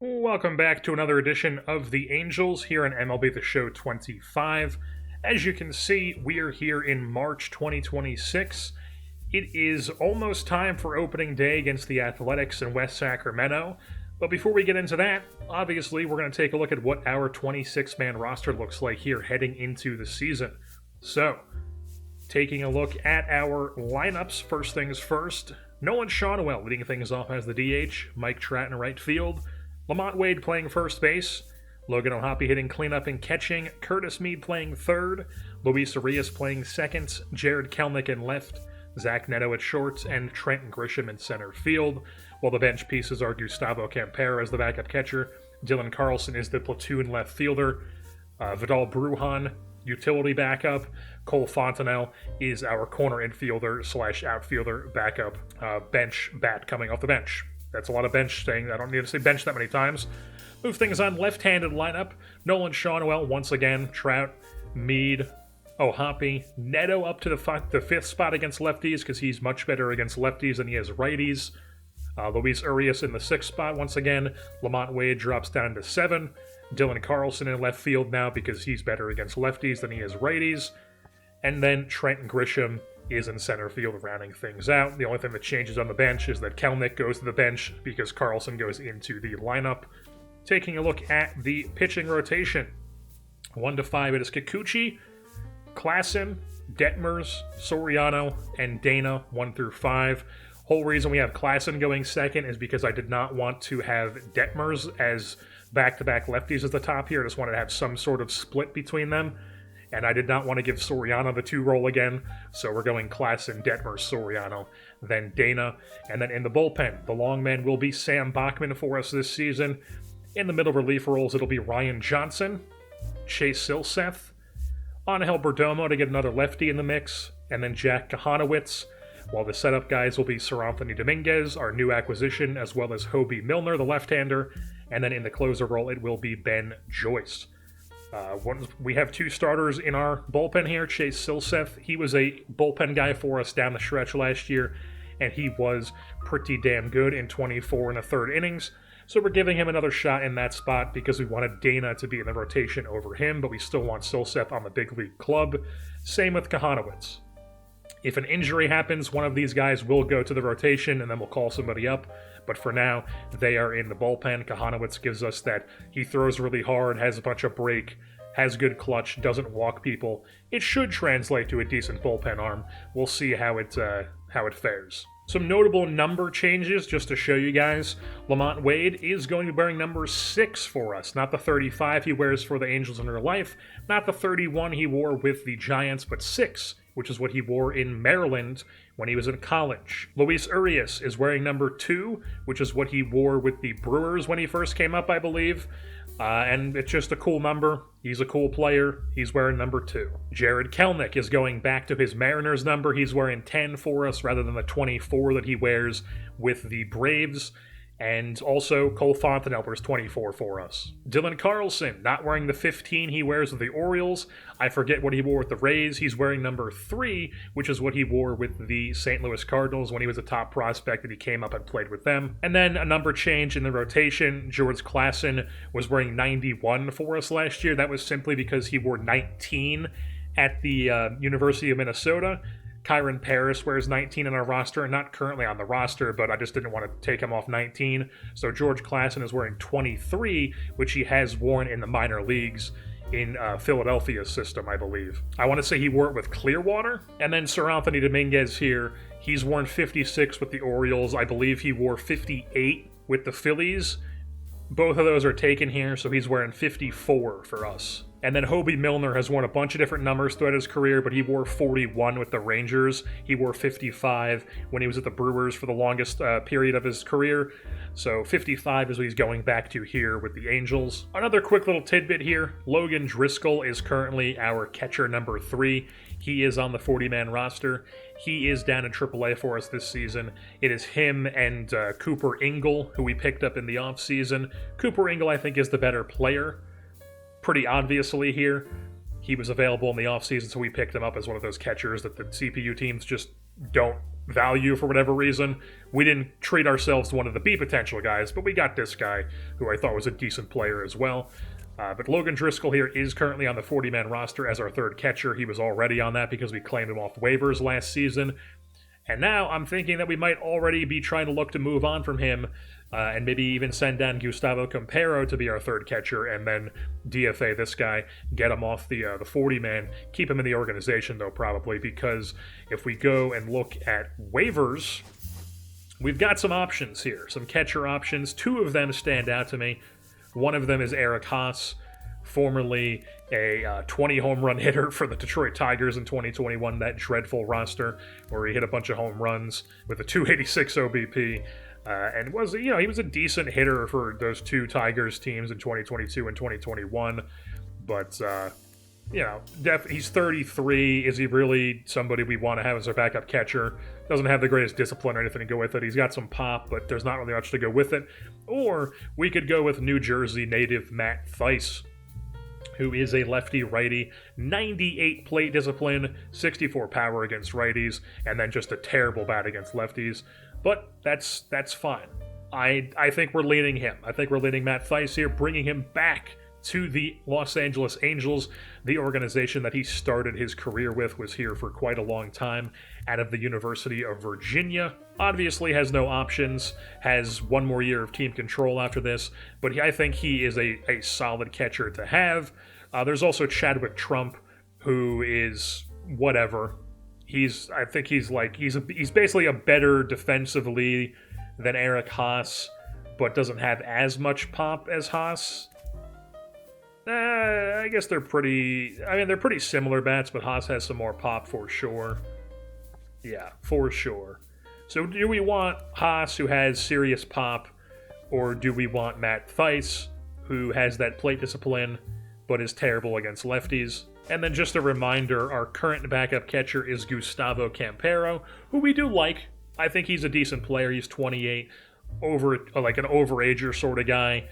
Welcome back to another edition of The Angels here on MLB The Show 25. As you can see, we are here in March 2026. It is almost time for opening day against the Athletics in West Sacramento. But before we get into that, obviously we're going to take a look at what our 26-man roster looks like here heading into the season. So, taking a look at our lineups, first things first. Nolan Shawnuel leading things off as the DH, Mike Trout in right field, Lamont Wade playing first base, Logan O'Hoppe hitting cleanup and catching, Curtis Mead playing third, Luis Arias playing second, Jared Kelenic in left, Zach Neto at short, and Trent Grisham in center field, while the bench pieces are Gustavo Campera as the backup catcher, Dylan Carlson is the platoon left fielder, Vidal Brujan, utility backup, Cole Fontenelle is our corner infielder / outfielder backup, bench bat coming off the bench. That's a lot of bench saying. I don't need to say bench that many times. Move things on. Left-handed lineup. Nolan Shawnuel once again. Trout, Mead, O'Hoppe, Neto up to the fifth spot against lefties because he's much better against lefties than he is righties. Luis Urias in the sixth spot once again. Lamont Wade drops down to 7. Dylan Carlson in left field now because he's better against lefties than he is righties. And then Trent Grisham is in center field rounding things out. The only thing that changes on the bench is that Kelenic goes to the bench because Carlson goes into the lineup. Taking a look at the pitching rotation. 1 to 5, it is Kikuchi, Klassen, Detmers, Soriano, and Dana, 1 through 5. Whole reason we have Klassen going second is because I did not want to have Detmers as back-to-back lefties at the top here. I just wanted to have some sort of split between them. And I did not want to give Soriano the 2 role again, so we're going Klassen, Detmers, Soriano, then Dana. And then in the bullpen, the long man will be Sam Bachman for us this season. In the middle relief roles, it'll be Ryan Johnson, Chase Silseth, Angel Perdomo to get another lefty in the mix, and then Jack Kahanowitz, while the setup guys will be Sir Anthony Dominguez, our new acquisition, as well as Hobie Milner, the left-hander, and then in the closer role, it will be Ben Joyce. We have 2 starters in our bullpen here. Chase Silseth, he was a bullpen guy for us down the stretch last year, and he was pretty damn good in 24 and a third innings. So we're giving him another shot in that spot because we wanted Dana to be in the rotation over him, but we still want Silseth on the big league club. Same with Kahanowitz. If an injury happens, one of these guys will go to the rotation, and then we'll call somebody up. But for now, they are in the bullpen. Kahanowitz gives us that he throws really hard, has a bunch of break, has good clutch, doesn't walk people. It should translate to a decent bullpen arm. We'll see how it fares. Some notable number changes just to show you guys. Lamont Wade is going to be wearing number 6 for us. Not the 35 he wears for the Angels in real life, not the 31 he wore with the Giants, but 6, which is what he wore in Maryland when he was in college. Luis Urias is wearing number 2, which is what he wore with the Brewers when he first came up, I believe. And it's just a cool number. He's a cool player. He's wearing number 2. Jared Kelenic is going back to his Mariners number. He's wearing 10 for us rather than the 24 that he wears with the Braves. And also, Cole Fontenelle wears 24 for us. Dylan Carlson, not wearing the 15 he wears with the Orioles. I forget what he wore with the Rays. He's wearing number 3, which is what he wore with the St. Louis Cardinals when he was a top prospect and he came up and played with them. And then a number change in the rotation. George Klassen was wearing 91 for us last year. That was simply because he wore 19 at the University of Minnesota. Kyron Paris wears 19 in our roster, not currently on the roster, but I just didn't want to take him off 19. So George Klassen is wearing 23, which he has worn in the minor leagues in Philadelphia's system, I believe. I want to say he wore it with Clearwater. And then Sir Anthony Dominguez here, he's worn 56 with the Orioles. I believe he wore 58 with the Phillies. Both of those are taken here, so he's wearing 54 for us. And then Hobie Milner has worn a bunch of different numbers throughout his career, but he wore 41 with the Rangers. He wore 55 when he was at the Brewers for the longest period of his career. So 55 is what he's going back to here with the Angels. Another quick little tidbit here. Logan Driscoll is currently our catcher number 3. He is on the 40-man roster. He is down in AAA for us this season. It is him and Cooper Ingle, who we picked up in the offseason. Cooper Ingle, I think, is the better player. Pretty obviously here. He was available in the offseason, so we picked him up as one of those catchers that the CPU teams just don't value for whatever reason. We didn't treat ourselves to one of the B potential guys, but we got this guy who I thought was a decent player as well. But Logan Driscoll here is currently on the 40-man roster as our third catcher. He was already on that because we claimed him off waivers last season. And now I'm thinking that we might already be trying to look to move on from him and maybe even send down Gustavo Campero to be our third catcher and then DFA this guy, get him off the 40-man, keep him in the organization, though, probably, because if we go and look at waivers, we've got some options here, some catcher options. Two of them stand out to me. One of them is Eric Haas, formerly a 20 home run hitter for the Detroit Tigers in 2021, that dreadful roster where he hit a bunch of home runs with a 286 OBP, and was, he was a decent hitter for those two Tigers teams in 2022 and 2021, but he's 33. Is he really somebody we want to have as our backup catcher? Doesn't have the greatest discipline or anything to go with it. He's got some pop, but there's not really much to go with it. Or we could go with New Jersey native Matt Thaiss, who is a lefty-righty, 98 plate discipline, 64 power against righties, and then just a terrible bat against lefties. But that's fine. I think we're leaning him. I think we're leaning Matt Thaiss here, bringing him back to the Los Angeles Angels. The organization that he started his career with was here for quite a long time, out of the University of Virginia. Obviously has no options, has one more year of team control after this, but I think he is a solid catcher to have. There's also Chadwick Trump, who is whatever. He's basically a better defensively than Eric Haas, but doesn't have as much pop as Haas. I guess they're pretty similar bats, but Haas has some more pop for sure. Yeah, for sure. So do we want Haas, who has serious pop, or do we want Matt Thaiss, who has that plate discipline, but is terrible against lefties? And then just a reminder, our current backup catcher is Gustavo Campero, who we do like. I think he's a decent player. He's 28, an overager sort of guy.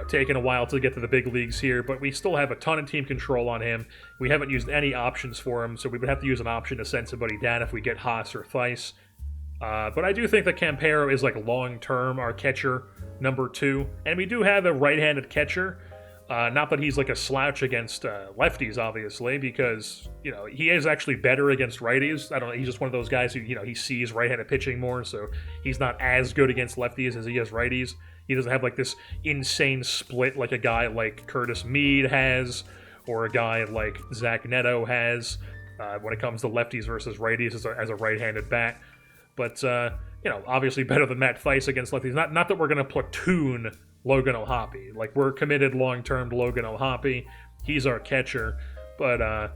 Taking a while to get to the big leagues here, but we still have a ton of team control on him. We haven't used any options for him, so we would have to use an option to send somebody down if we get Haas or Thaiss. But I do think that Campero is long-term our catcher number 2, and we do have a right-handed catcher. Not that he's a slouch against lefties, obviously, because he is actually better against righties. I don't know. He's just one of those guys who he sees right-handed pitching more, so he's not as good against lefties as he is righties. He doesn't have this insane split like a guy like Curtis Mead has, or a guy like Zach Neto has when it comes to lefties versus righties as a right-handed bat. But obviously better than Matt Thaiss against lefties. Not that we're going to platoon Logan O'Hoppe. We're committed long-term to Logan O'Hoppe. He's our catcher. But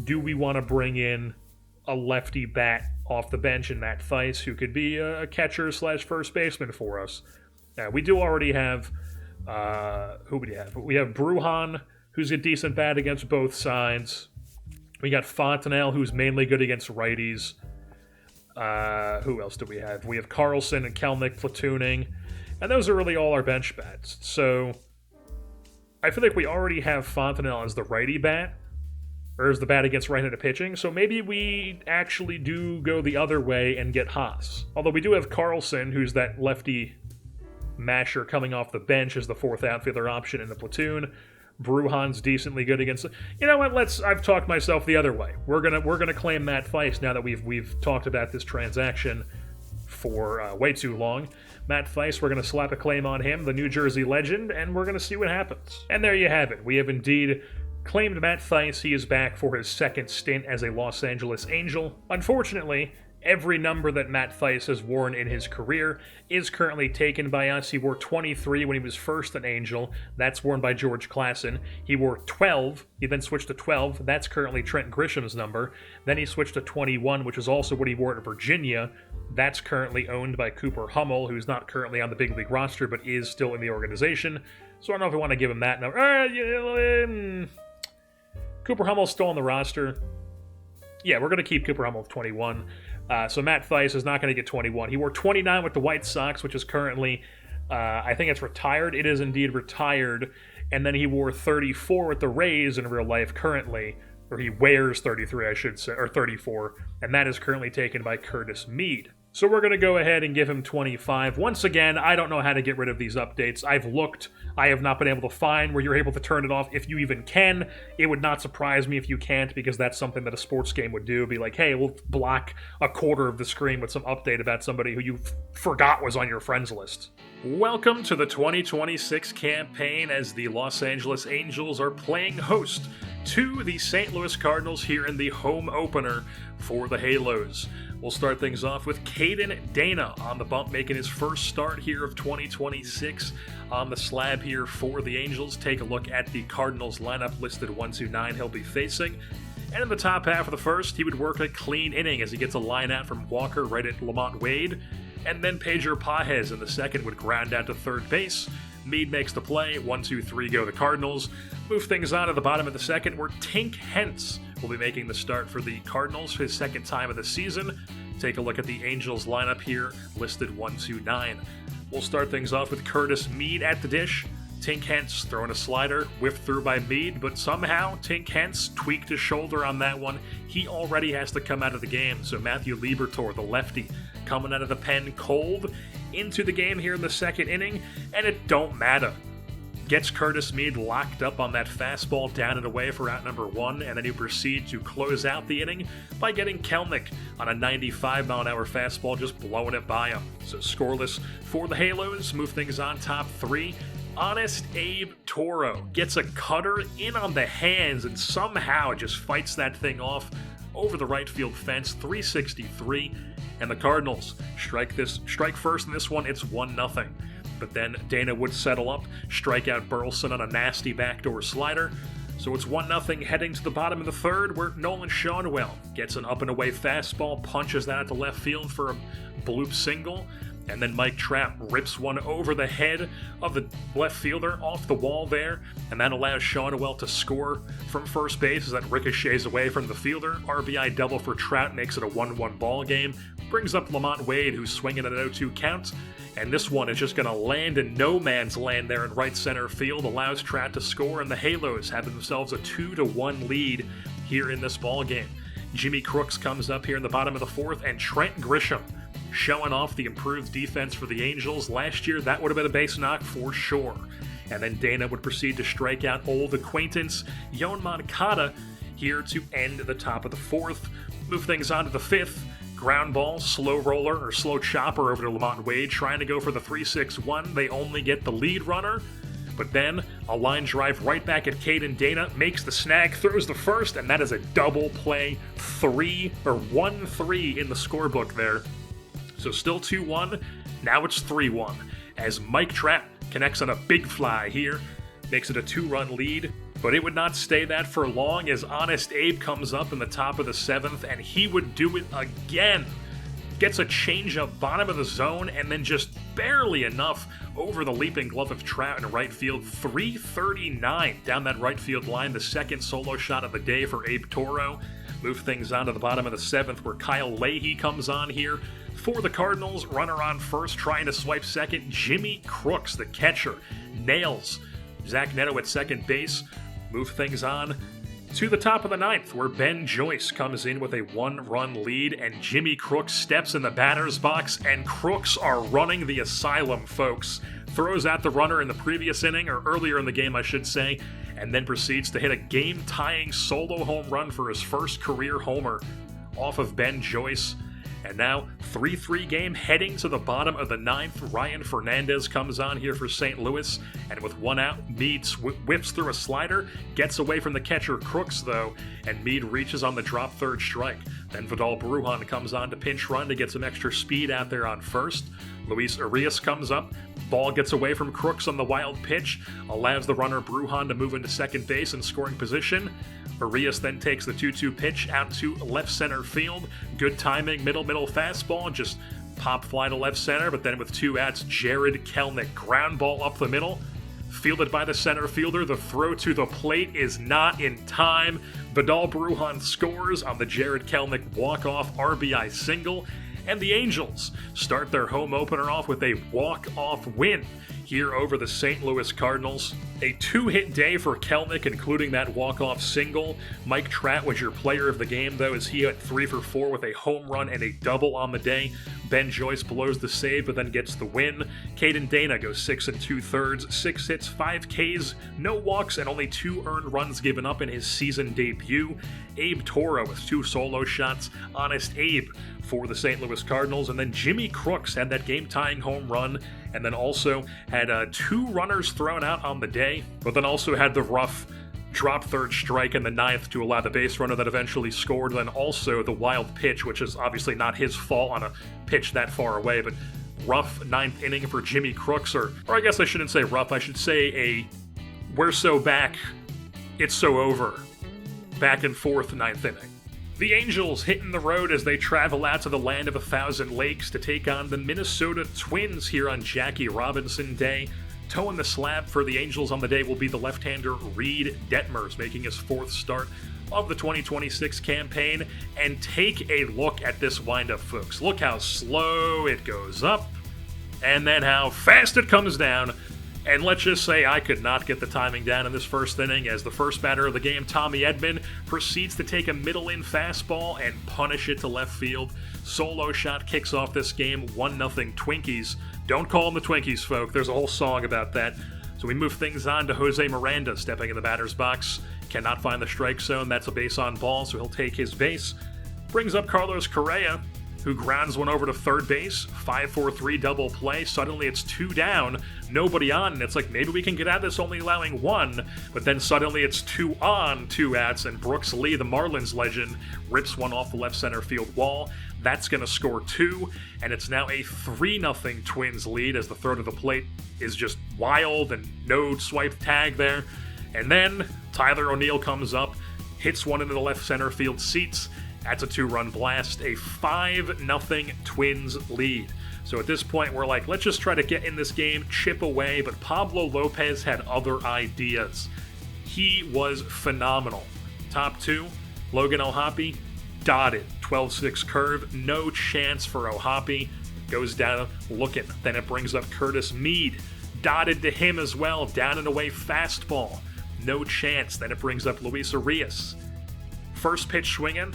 do we want to bring in a lefty bat off the bench in Matt Thaiss, who could be a catcher/first baseman for us? We do already have, who would you have? We have Brujan, who's a decent bat against both sides. We got Fontenelle, who's mainly good against righties. Who else do we have? We have Carlson and Kelnick platooning. And those are really all our bench bats. So I feel like we already have Fontenelle as the righty bat, or as the bat against right-handed pitching. So maybe we actually do go the other way and get Haas. Although we do have Carlson, who's that lefty masher coming off the bench as the fourth outfielder option in the platoon. Brujan's decently good against. You know what? I've talked myself the other way. We're gonna claim Matt Thaiss now that we've talked about this transaction for way too long. Matt Thaiss, we're gonna slap a claim on him, the New Jersey legend, and we're gonna see what happens. And there you have it. We have indeed claimed Matt Thaiss. He is back for his second stint as a Los Angeles Angel. Unfortunately, every number that Matt Thaiss has worn in his career is currently taken by us. He wore 23 when he was first an Angel. That's worn by George Klassen. He wore 12. He then switched to 12. That's currently Trent Grisham's number. Then he switched to 21, which is also what he wore at Virginia. That's currently owned by Cooper Hummel, who's not currently on the big league roster, but is still in the organization. So I don't know if I want to give him that number. Cooper Hummel's still on the roster. Yeah, we're going to keep Cooper Hummel with 21. So Matt Thaiss is not going to get 21. He wore 29 with the White Sox, which is currently, I think it's retired. It is indeed retired. And then he wore 34 with the Rays in real life currently. or he wears 33, I should say, or 34, and that is currently taken by Curtis Mead. So we're going to go ahead and give him 25. Once again, I don't know how to get rid of these updates. I've looked. I have not been able to find where you're able to turn it off if you even can. It would not surprise me if you can't, because that's something that a sports game would do. Be like, hey, we'll block a quarter of the screen with some update about somebody who you forgot was on your friends list. Welcome to the 2026 campaign as the Los Angeles Angels are playing host to the St. Louis Cardinals here in the home opener for the Halos. We'll start things off with Caden Dana on the bump, making his first start here of 2026 on the slab here for the Angels. Take a look at the Cardinals lineup listed 1-9 he'll be facing. And in the top half of the first, he would work a clean inning as he gets a line out from Walker right at Lamont Wade. And then Pedro Pages in the second would ground out to third base. Mead makes the play, 1-2-3 go the Cardinals. Move things on to the bottom of the second where Tink Hence will be making the start for the Cardinals, his second time of the season. Take a look at the Angels lineup here, listed 1-9. We'll start things off with Curtis Mead at the dish. Tink Hence throwing a slider, whiffed through by Mead, but somehow Tink Hence tweaked his shoulder on that one. He already has to come out of the game, so Matthew Liberatore, the lefty, coming out of the pen cold into the game here in the second inning, and it don't matter. Gets Curtis Mead locked up on that fastball down and away for out number one, and then he proceeds to close out the inning by getting Kelnick on a 95-mile-an-hour fastball, just blowing it by him. So scoreless for the Halos. Move things on top three. Honest Abe Toro gets a cutter in on the hands and somehow just fights that thing off over the right field fence, 363, and the Cardinals strike first in this one. It's 1-0. But then Dana would settle up, strike out Burleson on a nasty backdoor slider. So it's 1-0 heading to the bottom of the third, where Nolan Schanuel gets an up-and-away fastball, punches that to left field for a bloop single, and then Mike Trout rips one over the head of the left fielder off the wall there, and that allows Schanuel to score from first base as that ricochets away from the fielder. RBI double for Trout makes it a 1-1 ball game. Brings up Lamont Wade, who's swinging at an 0-2 count, and this one is just going to land in no man's land there in right center field, allows Trout to score, and the Halos have themselves a 2-1 lead here in this ball game. Jimmy Crooks comes up here in the bottom of the fourth, and Trent Grisham showing off the improved defense for the Angels. Last year, that would have been a base knock for sure. And then Dana would proceed to strike out old acquaintance Yon Moncada here to end the top of the fourth. Move things on to the fifth. Ground ball, slow roller, or slow chopper over to Lamont Wade, trying to go for the 3-6-1. They only get the lead runner. But then a line drive right back at Caden Dana, makes the snag, throws the first, and that is a double play 1-3 in the scorebook there. So still 2-1, now it's 3-1, as Mike Trout connects on a big fly here, makes it a 2-run lead, but it would not stay that for long as Honest Abe comes up in the top of the seventh, and he would do it again. Gets a changeup bottom of the zone, and then just barely enough over the leaping glove of Trout in right field. 339 down that right field line, the second solo shot of the day for Abe Toro. Move things on to the bottom of the seventh, where Kyle Leahy comes on here for the Cardinals. Runner on first, trying to swipe second. Jimmy Crooks, the catcher, nails Zach Neto at second base. Move things on to the top of the ninth, where Ben Joyce comes in with a 1-run lead, and Jimmy Crooks steps in the batter's box, and Crooks are running the asylum, folks. Throws out the runner in the previous inning, or earlier in the game, I should say, and then proceeds to hit a game-tying solo home run for his first career homer off of Ben Joyce. And now, 3-3 game heading to the bottom of the ninth. Ryan Fernandez comes on here for St. Louis, and with one out, Mead whips through a slider, gets away from the catcher Crooks, though, and Mead reaches on the drop third strike. Then Vidal Brujan comes on to pinch run to get some extra speed out there on first. Luis Arias comes up, ball gets away from Crooks on the wild pitch, allows the runner Brujan to move into second base in scoring position. Arias then takes the 2-2 pitch out to left center field. Good timing, middle fastball, just pop fly to left center, but then with two outs, Jared Kelnick, ground ball up the middle, fielded by the center fielder. The throw to the plate is not in time. Vidal Brujan scores on the Jared Kelnick walk-off RBI single, and the Angels start their home opener off with a walk-off win here over the St. Louis Cardinals. A 2-hit day for Kelenic, including that walk-off single. Mike Trout was your player of the game, though, as he hit 3 for 4 with a home run and a double on the day. Ben Joyce blows the save, but then gets the win. Caden Dana goes 6 2/3, 6 hits, 5 Ks, no walks, and only 2 earned runs given up in his season debut. Abe Toro with 2 solo shots. Honest Abe for the St. Louis Cardinals. And then Jimmy Crooks had that game-tying home run, and then also had 2 runners thrown out on the day, but then also had the rough drop third strike in the 9th to allow the base runner that eventually scored, and then also the wild pitch, which is obviously not his fault on a pitch that far away, but rough 9th inning for Jimmy Crooks, or I guess I shouldn't say rough, I should say a we're so back, it's so over, back and forth 9th inning. The Angels hitting the road as they travel out to the land of 1,000 lakes to take on the Minnesota Twins here on Jackie Robinson Day. Toeing the slab for the Angels on the day will be the left-hander Reed Detmers, making his 4th start of the 2026 campaign. And take a look at this windup, folks. Look how slow it goes up, and then how fast it comes down. And let's just say I could not get the timing down in this first inning, as the first batter of the game, Tommy Edman, proceeds to take a middle-in fastball and punish it to left field. Solo shot kicks off this game, 1-0 Twinkies. Don't call them the Twinkies, folk. There's a whole song about that. So we move things on to Jose Miranda, stepping in the batter's box. Cannot find the strike zone. That's a base on ball, so he'll take his base. Brings up Carlos Correa, who grounds one over to third base. 5-4-3 double play. Suddenly it's 2 down, nobody on, and it's like, maybe we can get out of this only allowing 1, but then suddenly it's 2 on, 2 outs, and Brooks Lee, the Marlins legend, rips one off the left center field wall. That's going to score 2, and it's now a 3-0 Twins lead, as the throw to the plate is just wild and no swipe tag there. And then Tyler O'Neill comes up, hits one into the left center field seats. That's a 2-run blast, a 5-0 Twins lead. So at this point, we're like, let's just try to get in this game, chip away, but Pablo Lopez had other ideas. He was phenomenal. Top 2, Logan O'Hoppe, dotted, 12-6 curve, no chance for O'Hoppe, goes down looking. Then it brings up Curtis Mead, dotted to him as well, down and away fastball, no chance. Then it brings up Luis Arias. First pitch swinging,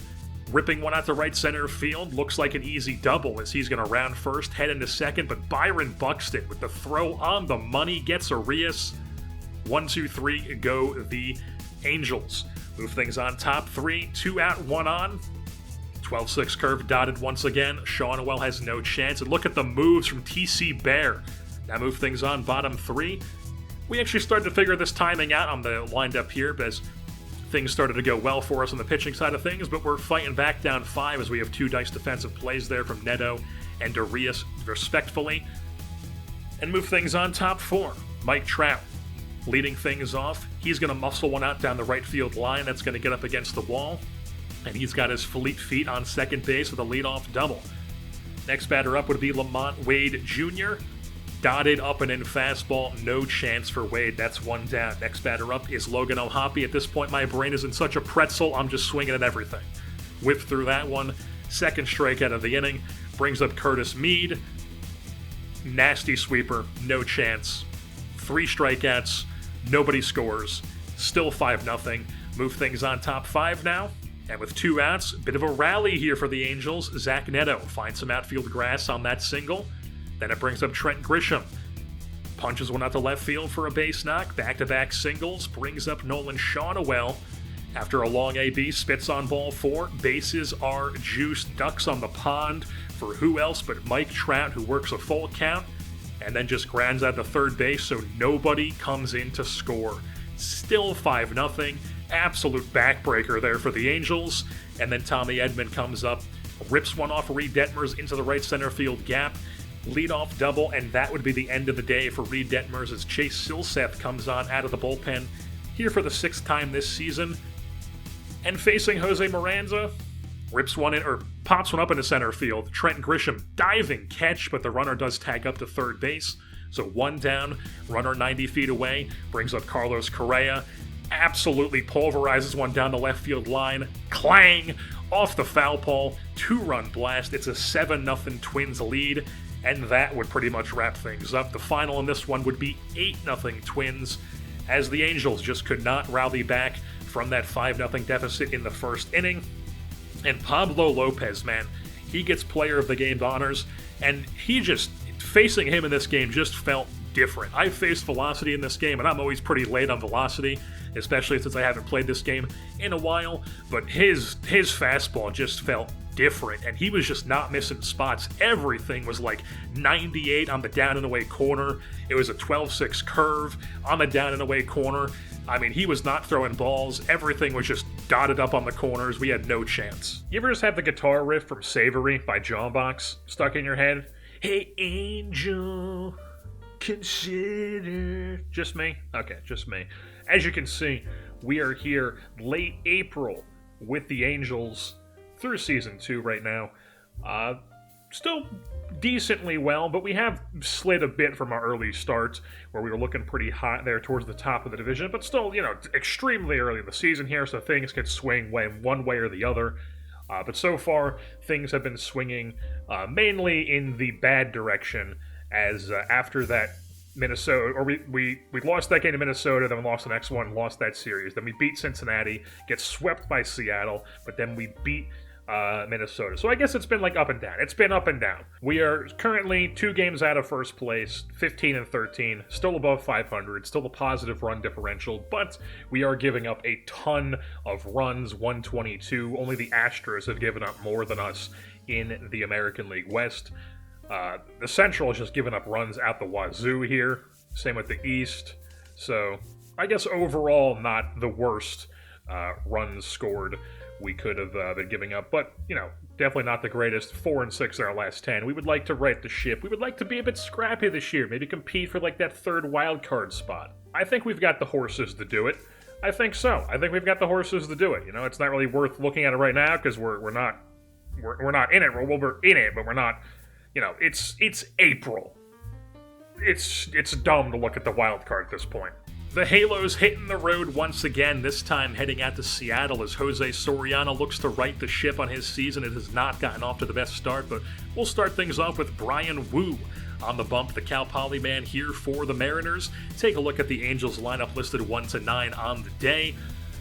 ripping one out to right center field, looks like an easy double as he's going to round first, head into second, but Byron Buxton with the throw on the money gets Arias. 1-2-3 go the Angels. Move things on top 3, 2 out, 1 on. 12-6 curve dotted once again. Shawnuel has no chance. And look at the moves from TC Bear. Now move things on bottom 3. We actually started to figure this timing out on the windup here, as things started to go well for us on the pitching side of things, but we're fighting back down 5 as we have 2 nice defensive plays there from Neto and Arias, respectfully. And move things on top 4. Mike Trout leading things off. He's going to muscle one out down the right field line. That's going to get up against the wall. And he's got his fleet feet on second base with a leadoff double. Next batter up would be Lamont Wade Jr. Dotted up and in fastball, no chance for Wade. That's 1 down. Next batter up is Logan O'Hoppe. At this point, my brain is in such a pretzel, I'm just swinging at everything. Whip through that one. Second strikeout of the inning. Brings up Curtis Mead. Nasty sweeper, no chance. 3 strikeouts, nobody scores. Still 5-0. Move things on top 5 now. And with 2 outs, bit of a rally here for the Angels. Zach Neto finds some outfield grass on that single. Then it brings up Trent Grisham. Punches one out to left field for a base knock. Back-to-back singles. Brings up Nolan Shawnuel. After a long AB, spits on ball 4. Bases are juiced. Ducks on the pond for who else but Mike Trout, who works a full count. And then just grounds out to third base so nobody comes in to score. Still 5-0. Absolute backbreaker there for the Angels. And then Tommy Edman comes up, rips one off Reed Detmers into the right center field gap. Leadoff double, and that would be the end of the day for Reed Detmers as Chase Silseth comes on out of the bullpen here for the 6th time this season. And facing Jose Miranda, rips one in, or pops one up into center field. Trent Grisham diving catch, but the runner does tag up to third base. So 1 down, runner 90 feet away, brings up Carlos Correa. Absolutely pulverizes one down the left field line. Clang! Off the foul pole. 2-run blast. It's a 7-0 Twins lead. and that would pretty much wrap things up. The final in this one would be 8-0 Twins, as the Angels just could not rally back from that 5-0 deficit in the first inning. And Pablo Lopez, man, he gets player of the game honors, and facing him in this game just felt different. I faced velocity in this game, and I'm always pretty late on velocity, especially since I haven't played this game in a while, but his fastball just felt different, and he was just not missing spots. Everything was like 98 on the down and away corner. It was a 12-6 curve on the down and away corner. I mean, he was not throwing balls. Everything was just dotted up on the corners. We had no chance. You ever just have the guitar riff from Savory by Jawbox stuck in your head? Hey, Angel, consider... Just me? Okay, just me. As you can see, we are here late April with the Angels through Season 2 right now. Still decently well, but we have slid a bit from our early start, where we were looking pretty hot there towards the top of the division, but still, extremely early in the season here, so things could swing one way or the other. But so far, things have been swinging mainly in the bad direction, as after that Minnesota, or we lost that game to Minnesota, then we lost the next one, lost that series, then we beat Cincinnati, get swept by Seattle, but then we beat Minnesota. So I guess it's been like up and down. It's been up and down. We are currently 2 games out of first place, 15-13, still above 500, still a positive run differential, but we are giving up a ton of runs, 122. Only the Astros have given up more than us in the American League West. The Central has just given up runs out the wazoo here. Same with the East. So I guess overall not the worst runs scored we could have been giving up, but definitely not the greatest. 4-6 in our last 10. We would like to right the ship. We would like to be a bit scrappy this year, maybe compete for like that 3rd wild card spot. I think we've got the horses to do it. I think so. I think we've got the horses to do it. It's not really worth looking at it right now because we're not in it. We're in it, but we're not. It's April. It's dumb to look at the wild card at this point. The Halos hitting the road once again, this time heading out to Seattle as Jose Soriano looks to right the ship on his season. It has not gotten off to the best start, but we'll start things off with Brian Wu on the bump, the Cal Poly man here for the Mariners. Take a look at the Angels lineup listed 1-9 on the day.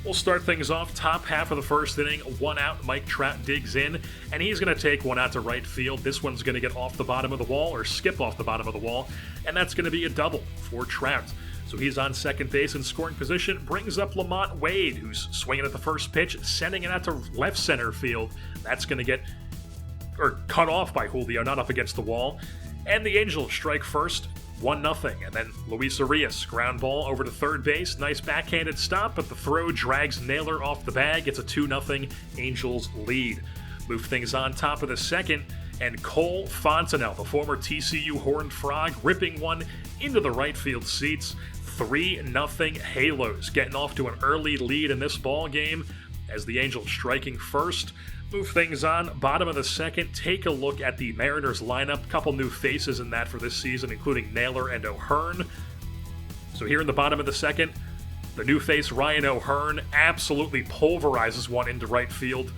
We'll start things off, top half of the first inning, 1 out, Mike Trout digs in, and he's going to take 1 out to right field. This one's going to get off the bottom of the wall, or skip off the bottom of the wall, and that's going to be a double for Trout. So he's on second base in scoring position, brings up Lamont Wade, who's swinging at the first pitch, sending it out to left center field. That's going to get cut off by Julio, not up against the wall. And the Angels strike first, 1-0. And then Luis Arias, ground ball over to third base. Nice backhanded stop, but the throw drags Naylor off the bag. It's a 2-0 Angels lead. Move things on top of the second, and Cole Fontenelle, the former TCU Horned Frog, ripping one into the right field seats. 3-0 Halos, getting off to an early lead in this ball game as the Angels striking first. Move things on, bottom of the second, take a look at the Mariners lineup. Couple new faces in that for this season, including Naylor and O'Hearn. So here in the bottom of the second, the new face Ryan O'Hearn absolutely pulverizes one into right field.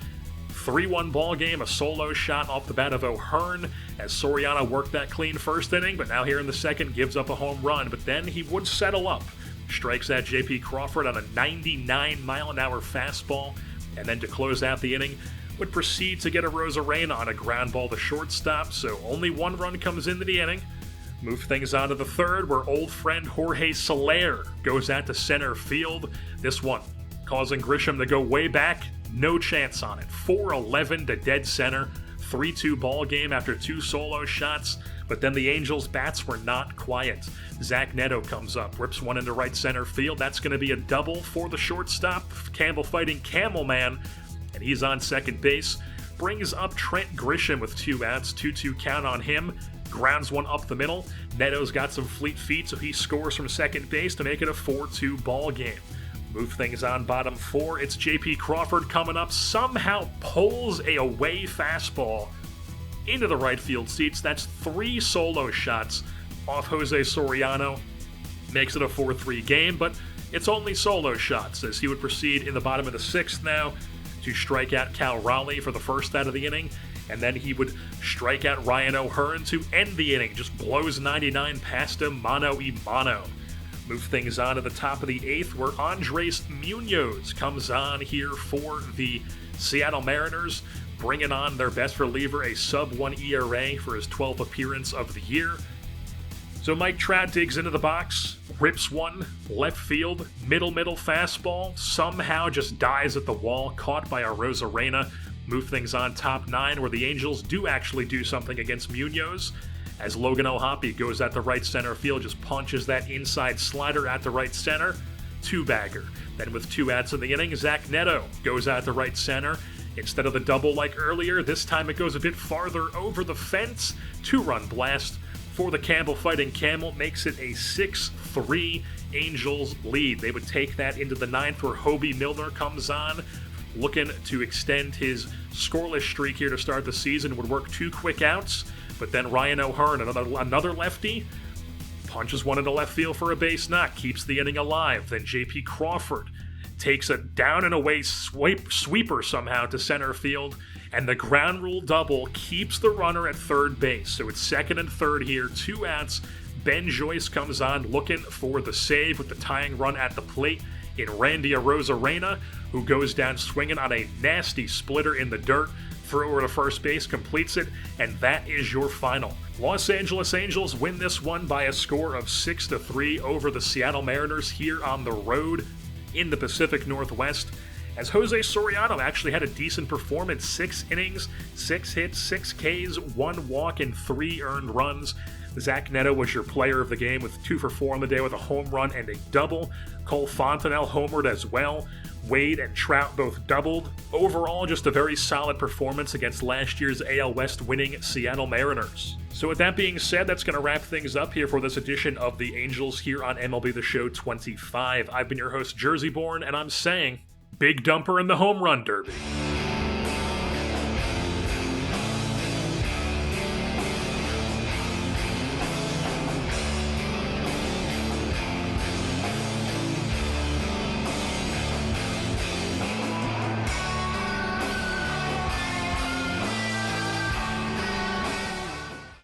3-1 ball game, a solo shot off the bat of O'Hearn as Soriano worked that clean first inning, but now here in the second gives up a home run, but then he would settle up. Strikes at J.P. Crawford on a 99-mile-an-hour fastball, and then to close out the inning, would proceed to get a Rosarena on a ground ball to shortstop, so only 1 run comes into the inning. Move things on to the third, where old friend Jorge Soler goes out to center field. This one causing Grisham to go way back. No chance on it. 4-11 to dead center. 3-2 ball game after 2 solo shots. But then the Angels' bats were not quiet. Zach Neto comes up, rips one into right center field. That's going to be a double for the shortstop. Campbell fighting Camel Man. And he's on second base. Brings up Trent Grisham with 2 outs. 2-2 count on him. Grounds one up the middle. Neto's got some fleet feet, so he scores from second base to make it a 4-2 ball game. Move things on bottom 4. It's J.P. Crawford coming up. Somehow pulls a away fastball into the right field seats. That's 3 solo shots off Jose Soriano. Makes it a 4-3 game, but it's only solo shots as he would proceed in the bottom of the 6th now to strike out Cal Raleigh for the first out of the inning. and then he would strike out Ryan O'Hearn to end the inning. Just blows 99 past him, mano-y-mano. Move things on to the top of the 8th, where Andres Munoz comes on here for the Seattle Mariners, bringing on their best reliever, a sub-1 ERA for his 12th appearance of the year. So Mike Trout digs into the box, rips one, left field, middle fastball, somehow just dies at the wall, caught by Arozarena. Move things on top 9, where the Angels do actually do something against Munoz, as Logan O'Hoppe goes at the right center field, just punches that inside slider at the right center, 2-bagger. Then with 2 outs in the inning, Zach Neto goes at the right center. Instead of the double like earlier, this time it goes a bit farther over the fence. 2-run blast for the Campbell Fighting Camel, makes it a 6-3 Angels lead. They would take that into the 9th, where Hobie Milner comes on, looking to extend his scoreless streak here to start the season. Would work 2 quick outs, but then Ryan O'Hearn, another lefty, punches one into left field for a base knock, keeps the inning alive. Then J.P. Crawford takes a down and away sweeper somehow to center field, and the ground rule double keeps the runner at third base. So it's 2nd and 3rd here, 2 outs. Ben Joyce comes on looking for the save with the tying run at the plate in Randy Arozarena, who goes down swinging on a nasty splitter in the dirt. Thrower to first base completes it, and that is your final. Los Angeles Angels win this one by a score of 6-3 over the Seattle Mariners here on the road in the Pacific Northwest, as Jose Soriano actually had a decent performance. 6 innings, 6 hits, 6 Ks, 1 walk, and 3 earned runs. Zach Neto was your player of the game with 2 for 4 on the day with a home run and a double. Cole Fontenelle homered as well. Wade and Trout both doubled. Overall, just a very solid performance against last year's AL West winning Seattle Mariners. So with that being said, that's going to wrap things up here for this edition of the Angels here on MLB The Show 25. I've been your host, JerseyBorn, and I'm saying, Big Dumper in the Home Run Derby.